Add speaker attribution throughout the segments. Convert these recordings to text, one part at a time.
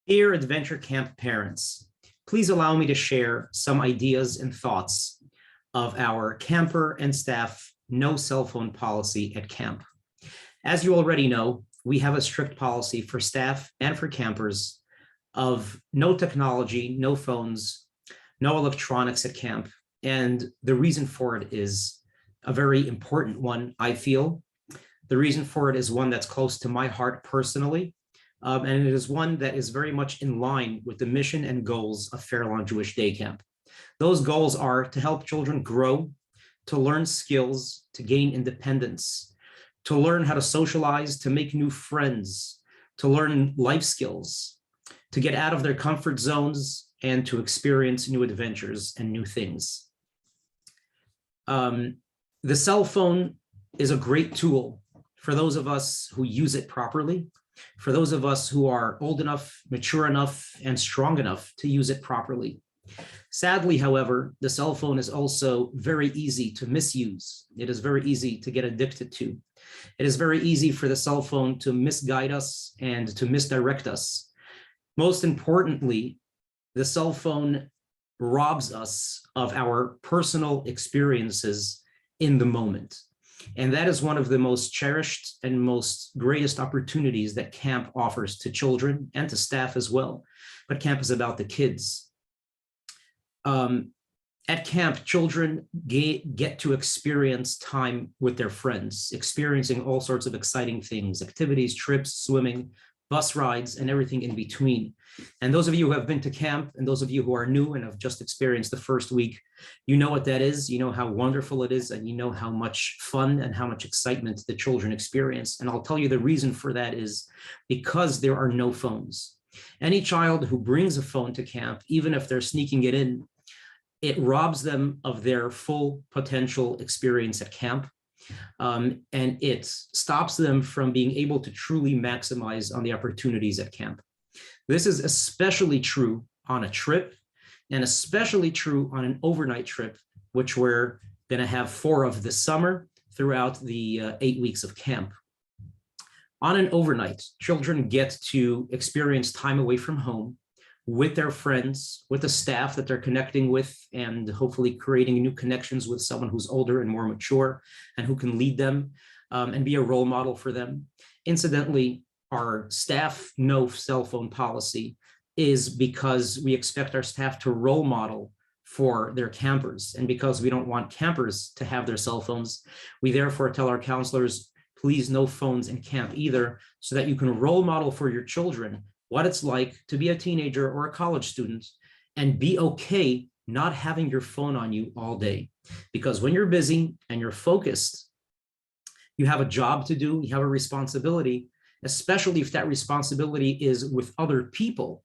Speaker 1: Dear Adventure Camp parents, please allow me to share some ideas and thoughts of our camper and staff no cell phone policy at camp. As you already know, we have a strict policy for staff and for campers of no technology, no phones, no electronics at camp. And the reason for it is a very important one, I feel. The reason for it is one that's close to my heart personally. And it is one that is very much in line with the mission and goals of Fairlawn Jewish Day Camp. Those goals are to help children grow, to learn skills, to gain independence, to learn how to socialize, to make new friends, to learn life skills, to get out of their comfort zones, and to experience new adventures and new things. The cell phone is a great tool for those of us who use it properly, for those of us who are old enough, mature enough, and strong enough to use it properly. Sadly, however, the cell phone is also very easy to misuse. It is very easy to get addicted to. It is very easy for the cell phone to misguide us and to misdirect us. Most importantly, the cell phone robs us of our personal experiences in the moment. And that is one of the most cherished and most greatest opportunities that camp offers to children and to staff as well. But camp is about the kids. At camp, children get to experience time with their friends, experiencing all sorts of exciting things, activities, trips, swimming, bus rides, and everything in between. And those of you who have been to camp and those of you who are new and have just experienced the first week, you know what that is, you know how wonderful it is, and you know how much fun and how much excitement the children experience. And I'll tell you the reason for that is because there are no phones. Any child who brings a phone to camp, even if they're sneaking it in, it robs them of their full potential experience at camp. And it stops them from being able to truly maximize on the opportunities at camp. This is especially true on a trip, and especially true on an overnight trip, which we're going to have 4 of this summer throughout the 8 weeks of camp. On an overnight, children get to experience time away from home with their friends, with the staff that they're connecting with, and hopefully creating new connections with someone who's older and more mature and who can lead them and be a role model for them. Incidentally, our staff no cell phone policy is because we expect our staff to role model for their campers. And because we don't want campers to have their cell phones, we therefore tell our counselors, please no phones in camp either, so that you can role model for your children what it's like to be a teenager or a college student and be okay not having your phone on you all day. Because when you're busy and you're focused, you have a job to do, you have a responsibility, especially if that responsibility is with other people,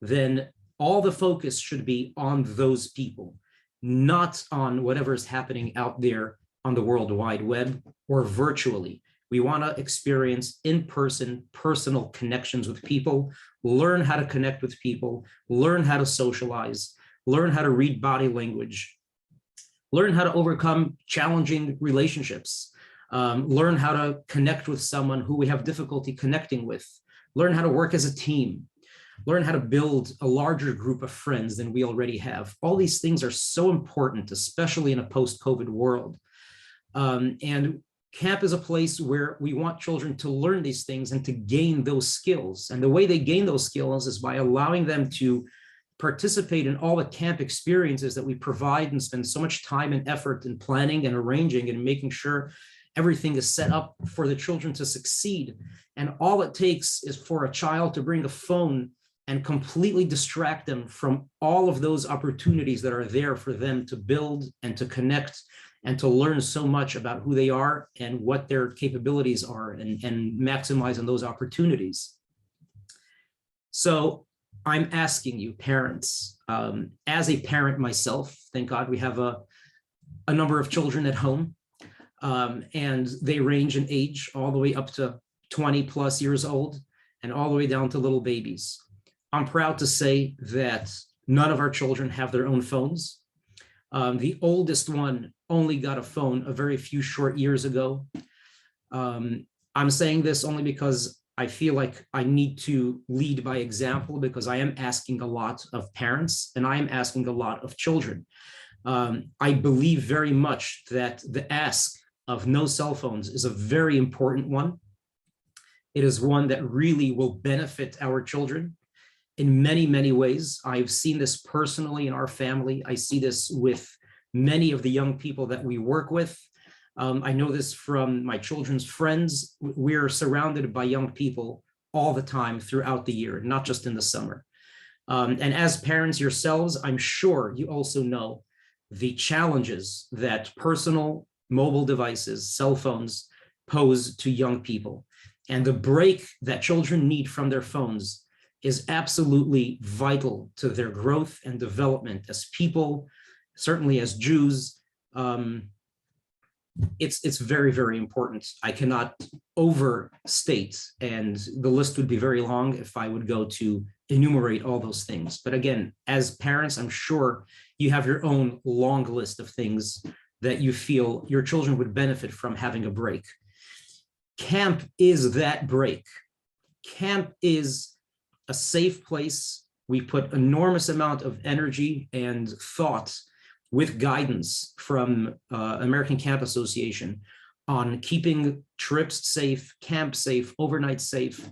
Speaker 1: then all the focus should be on those people, not on whatever is happening out there on the World Wide Web or virtually. We want to experience in-person, personal connections with people, learn how to connect with people, learn how to socialize, learn how to read body language, learn how to overcome challenging relationships, learn how to connect with someone who we have difficulty connecting with, learn how to work as a team, learn how to build a larger group of friends than we already have. All these things are so important, especially in a post-COVID world. And camp is a place where we want children to learn these things and to gain those skills. And the way they gain those skills is by allowing them to participate in all the camp experiences that we provide and spend so much time and effort in planning and arranging and making sure everything is set up for the children to succeed. And all it takes is for a child to bring a phone and completely distract them from all of those opportunities that are there for them to build and to connect and to learn so much about who they are and what their capabilities are and maximize on those opportunities. So I'm asking you, parents, as a parent myself, thank God we have a number of children at home, and they range in age all the way up to 20 plus years old and all the way down to little babies. I'm proud to say that none of our children have their own phones. The oldest one only got a phone a very few short years ago. I'm saying this only because I feel like I need to lead by example because I am asking a lot of parents and I am asking a lot of children. I believe very much that the ask of no cell phones is a very important one. It is one that really will benefit our children in many, many ways. I've seen this personally in our family. I see this with many of the young people that we work with. I know this from my children's friends. We're surrounded by young people all the time throughout the year, not just in the summer. And as parents yourselves, I'm sure you also know the challenges that personal mobile devices, cell phones, pose to young people. And the break that children need from their phones is absolutely vital to their growth and development as people, certainly as Jews. It's very, very important. I cannot overstate, and the list would be very long if I would go to enumerate all those things. But again, as parents, I'm sure you have your own long list of things that you feel your children would benefit from having a break. Camp is that break. Camp is a safe place. We put enormous amount of energy and thought with guidance from American Camp Association on keeping trips safe, camp safe, overnight safe.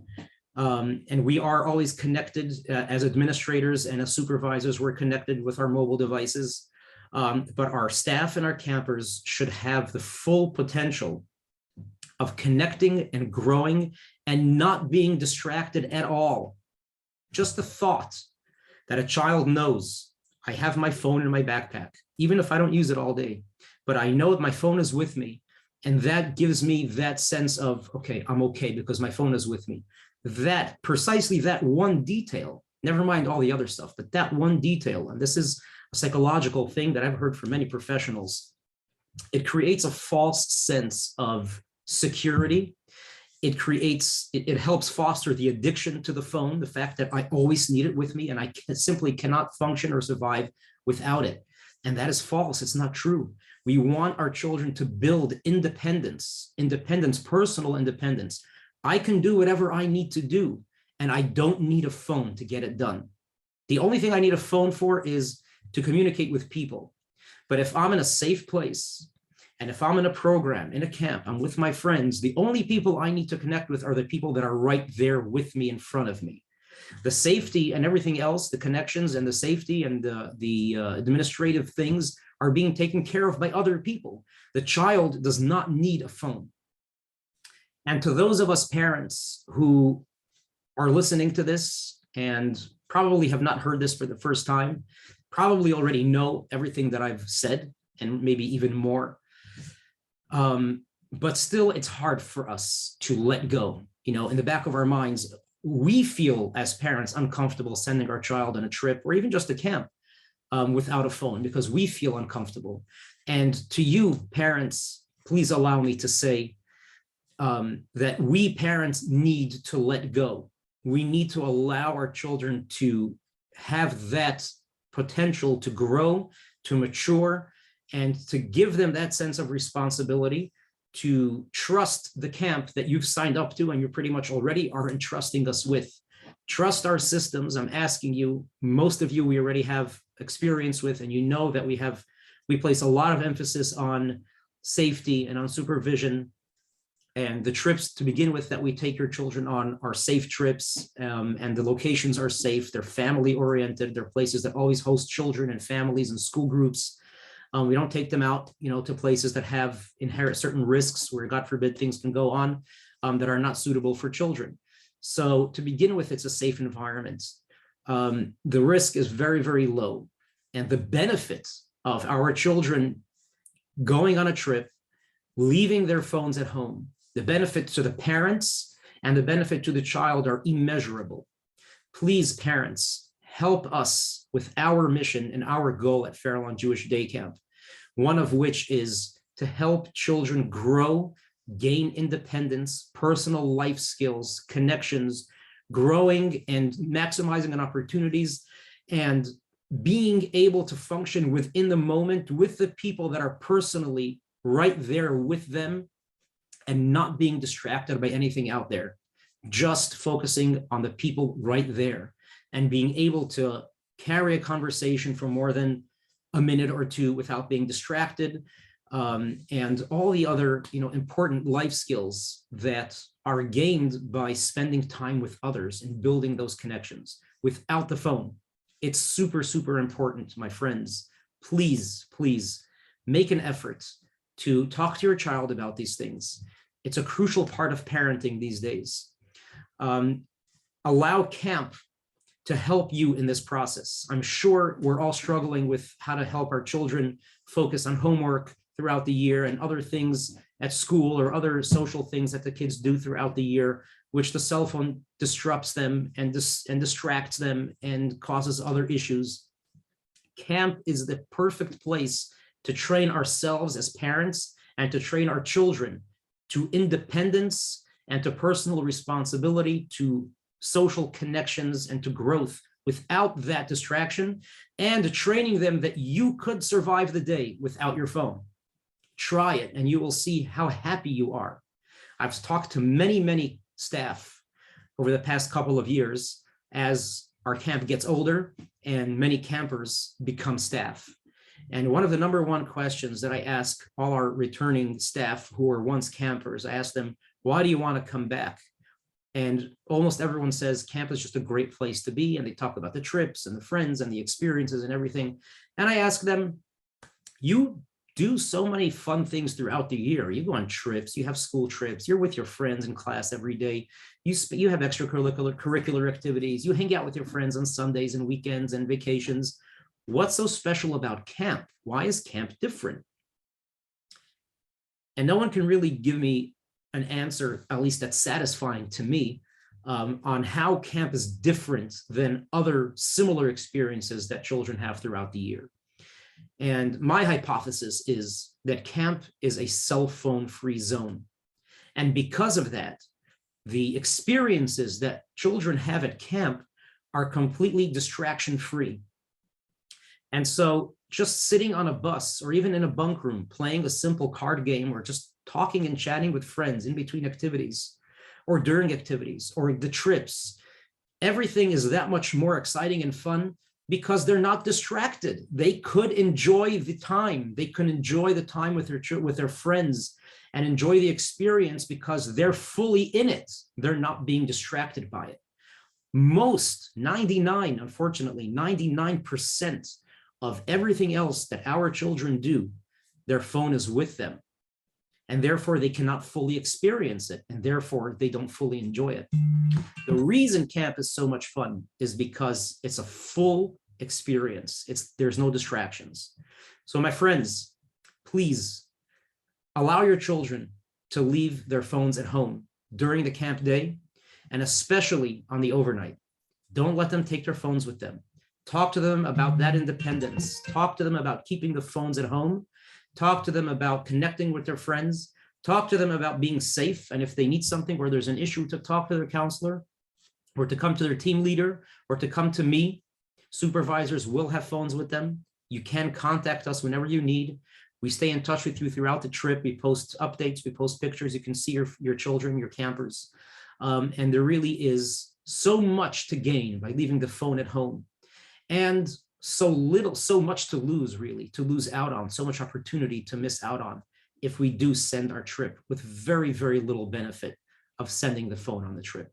Speaker 1: And we are always connected as administrators and as supervisors, we're connected with our mobile devices. But our staff and our campers should have the full potential of connecting and growing and not being distracted at all. Just the thought that a child knows, I have my phone in my backpack, even if I don't use it all day, but I know that my phone is with me. And that gives me that sense of, okay, I'm okay because my phone is with me. That precisely that one detail, never mind all the other stuff, but that one detail, and this is a psychological thing that I've heard from many professionals, it creates a false sense of security. It helps foster the addiction to the phone, the fact that I always need it with me and I simply cannot function or survive without it. And that is false. It's not true. We want our children to build independence, personal independence. I can do whatever I need to do, and I don't need a phone to get it done. The only thing I need a phone for is to communicate with people. But if I'm in a safe place, and if I'm in a program, in a camp, I'm with my friends, the only people I need to connect with are the people that are right there with me in front of me. The safety and everything else, the connections and the safety and the administrative things are being taken care of by other people. The child does not need a phone. And to those of us parents who are listening to this and probably have not heard this for the first time, probably already know everything that I've said and maybe even more. But still, it's hard for us to let go. You know, in the back of our minds, we feel as parents uncomfortable sending our child on a trip or even just a camp without a phone because we feel uncomfortable. And to you, parents, please allow me to say that we parents need to let go. We need to allow our children to have that potential to grow, to mature, and to give them that sense of responsibility, to trust the camp that you've signed up to and you pretty much already are entrusting us with. Trust our systems. I'm asking you, most of you we already have experience with, and you know that we place a lot of emphasis on safety and on supervision. And the trips to begin with that we take your children on are safe trips, and the locations are safe. They're family oriented. They're places that always host children and families and school groups. We don't take them out, you know, to places that have inherent certain risks where, God forbid, things can go on that are not suitable for children. So to begin with, it's a safe environment. The risk is very, very low. And the benefit of our children going on a trip, leaving their phones at home, the benefit to the parents and the benefit to the child are immeasurable. Please, parents, help us with our mission and our goal at Fairlawn Jewish Day Camp, one of which is to help children grow, gain independence, personal life skills, connections, growing and maximizing on opportunities, and being able to function within the moment with the people that are personally right there with them and not being distracted by anything out there. just focusing on the people right there and being able to carry a conversation for more than a minute or two without being distracted, and all the other, important life skills that are gained by spending time with others and building those connections without the phone. It's super, super important, my friends. Please, please make an effort to talk to your child about these things. It's a crucial part of parenting these days. Allow camp to help you in this process. I'm sure we're all struggling with how to help our children focus on homework throughout the year and other things at school or other social things that the kids do throughout the year, which the cell phone disrupts them and distracts them and causes other issues. Camp is the perfect place to train ourselves as parents and to train our children to independence and to personal responsibility, to social connections and to growth without that distraction, and training them that you could survive the day without your phone. Try it and you will see how happy you are. I've talked to many, many staff over the past couple of years as our camp gets older and many campers become staff. And one of the number one questions that I ask all our returning staff who were once campers, I ask them, why do you want to come back? And almost everyone says camp is just a great place to be. And they talk about the trips and the friends and the experiences and everything. And I ask them, you do so many fun things throughout the year. You go on trips, you have school trips, you're with your friends in class every day. You have extracurricular activities. You hang out with your friends on Sundays and weekends and vacations. What's so special about camp? Why is camp different? And no one can really give me an answer, at least that's satisfying to me, on how camp is different than other similar experiences that children have throughout the year. And my hypothesis is that camp is a cell phone free zone. And because of that, the experiences that children have at camp are completely distraction free. And so just sitting on a bus or even in a bunk room, playing a simple card game or just talking and chatting with friends in between activities or during activities or the trips, everything is that much more exciting and fun because they're not distracted. They could enjoy the time. They can enjoy the time with their friends and enjoy the experience because they're fully in it. They're not being distracted by it. Unfortunately, 99% of everything else that our children do, their phone is with them. And therefore they cannot fully experience it. And therefore they don't fully enjoy it. The reason camp is so much fun is because it's a full experience. There's no distractions. So my friends, please allow your children to leave their phones at home during the camp day, and especially on the overnight. Don't let them take their phones with them. Talk to them about that independence. Talk to them about keeping the phones at home. Talk to them about connecting with their friends. Talk to them about being safe. And if they need something where there's an issue, to talk to their counselor or to come to their team leader or to come to me. Supervisors will have phones with them. You can contact us whenever you need. We stay in touch with you throughout the trip. We post updates, we post pictures. You can see your children, your campers. And there really is so much to gain by leaving the phone at home. And so much to lose out on, so much opportunity to miss out on if we do send our trip with very, very little benefit of sending the phone on the trip.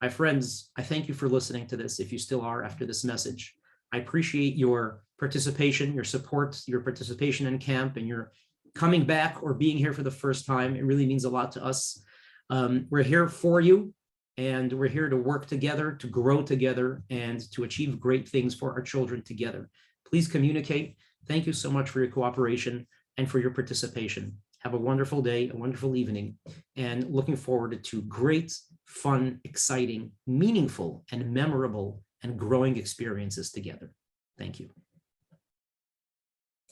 Speaker 1: My friends, I thank you for listening to this, if you still are after this message. I appreciate your participation, your support, your participation in camp, and your coming back or being here for the first time. It really means a lot to us. We're here for you. And we're here to work together, to grow together, and to achieve great things for our children together. Please communicate. Thank you so much for your cooperation and for your participation. Have a wonderful day, a wonderful evening, and looking forward to great, fun, exciting, meaningful, and memorable and growing experiences together. Thank you.